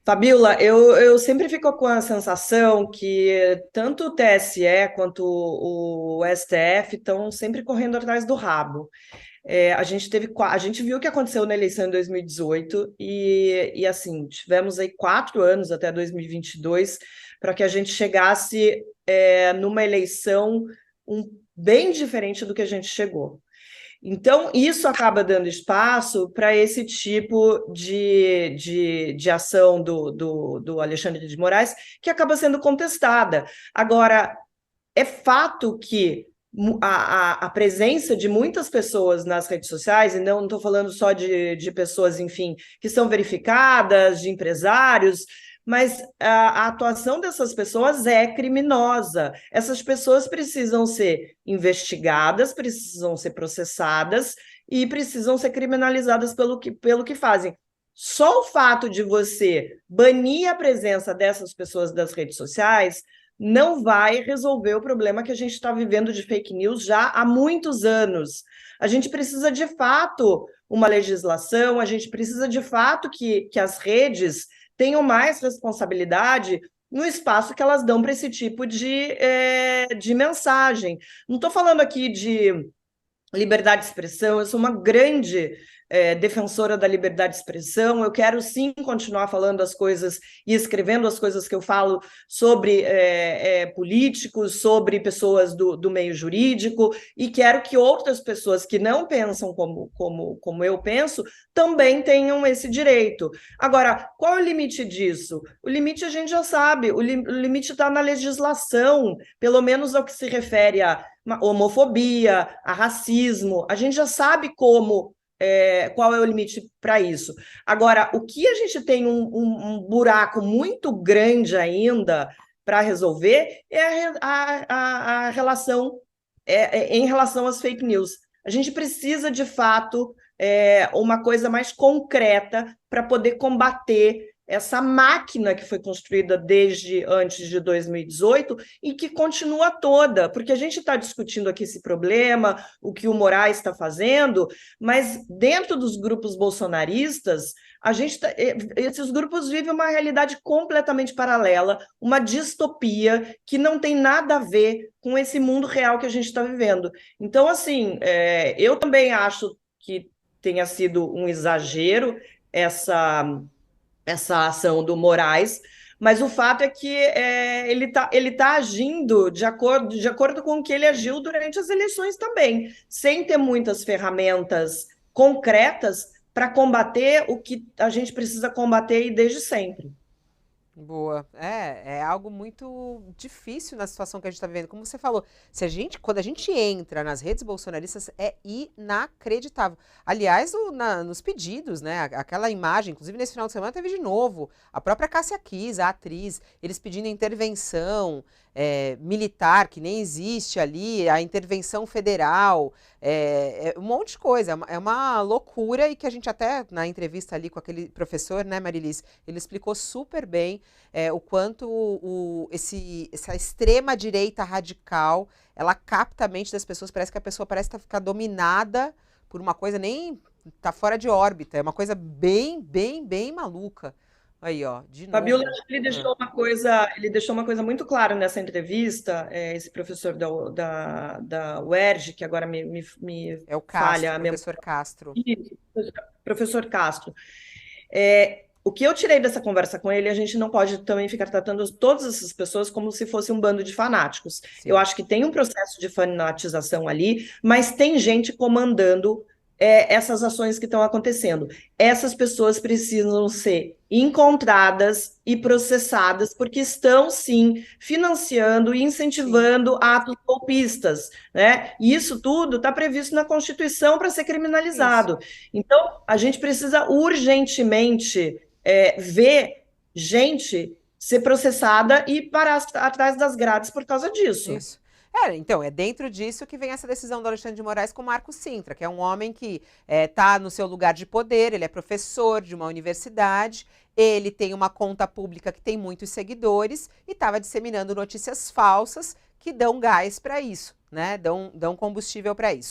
Fabiola, eu sempre fico com a sensação que tanto o TSE quanto o STF estão sempre correndo atrás do rabo. A gente a gente viu o que aconteceu na eleição em 2018 e assim, tivemos aí 4 anos até 2022 para que a gente chegasse numa eleição bem diferente do que a gente chegou. Então, isso acaba dando espaço para esse tipo de ação do Alexandre de Moraes, que acaba sendo contestada. Agora, é fato que a presença de muitas pessoas nas redes sociais, e não estou falando só de pessoas, enfim, que são verificadas, de empresários, mas a atuação dessas pessoas é criminosa. Essas pessoas precisam ser investigadas, precisam ser processadas e precisam ser criminalizadas pelo que fazem. Só o fato de você banir a presença dessas pessoas das redes sociais não vai resolver o problema que a gente está vivendo de fake news já há muitos anos. A gente precisa, de fato, uma legislação, a gente precisa, de fato, que as redes tenham mais responsabilidade no espaço que elas dão para esse tipo de mensagem. Não estou falando aqui de liberdade de expressão, eu sou uma grande defensora da liberdade de expressão, eu quero sim continuar falando as coisas e escrevendo as coisas que eu falo sobre políticos, sobre pessoas do meio jurídico, e quero que outras pessoas que não pensam como eu penso também tenham esse direito. Agora, qual é o limite disso? O limite a gente já sabe, o limite está na legislação, pelo menos ao que se refere a homofobia, a racismo, a gente já sabe qual é o limite para isso. Agora, o que a gente tem um buraco muito grande ainda para resolver é a relação em relação às fake news. A gente precisa, de fato, uma coisa mais concreta para poder combater essa máquina que foi construída desde antes de 2018 e que continua toda, porque a gente está discutindo aqui esse problema, o que o Moraes está fazendo, mas dentro dos grupos bolsonaristas, esses grupos vivem uma realidade completamente paralela, uma distopia que não tem nada a ver com esse mundo real que a gente está vivendo. Então, assim, eu também acho que tenha sido um exagero essa ação do Moraes, mas o fato é que ele tá agindo de acordo com o que ele agiu durante as eleições também, sem ter muitas ferramentas concretas para combater o que a gente precisa combater desde sempre. Boa. É algo muito difícil na situação que a gente está vivendo. Como você falou, quando a gente entra nas redes bolsonaristas, é inacreditável. Aliás, nos pedidos, né? Aquela imagem, inclusive nesse final de semana teve de novo a própria Cássia Kiss, a atriz, eles pedindo intervenção militar, que nem existe ali, a intervenção federal, um monte de coisa. É uma loucura e que a gente até, na entrevista ali com aquele professor, né, Marilis, ele explicou super bem o quanto essa extrema-direita radical, ela capta a mente das pessoas, parece que a pessoa parece ficar dominada por uma coisa, nem tá fora de órbita, é uma coisa bem, bem, bem maluca. Aí, ó, de Fabiola, novo. ele deixou uma coisa muito clara nessa entrevista, esse professor da UERJ, que agora me É o falha Castro, a memória, professor Castro. isso, professor Castro. O que eu tirei dessa conversa com ele, a gente não pode também ficar tratando todas essas pessoas como se fosse um bando de fanáticos. Eu Sim. acho que tem um processo de fanatização ali, mas tem gente comandando essas ações que estão acontecendo. Essas pessoas precisam ser encontradas e processadas, porque estão, sim, financiando e Sim. incentivando atos golpistas, né? E isso tudo está previsto na Constituição para ser Isso. criminalizado. Então, a gente precisa urgentemente ver gente ser processada e parar atrás das grades por causa disso. Isso. Então, é dentro disso que vem essa decisão do Alexandre de Moraes com o Marco Sintra, que é um homem que está no seu lugar de poder, ele é professor de uma universidade, ele tem uma conta pública que tem muitos seguidores e estava disseminando notícias falsas que dão gás para isso, né? Dão combustível para isso.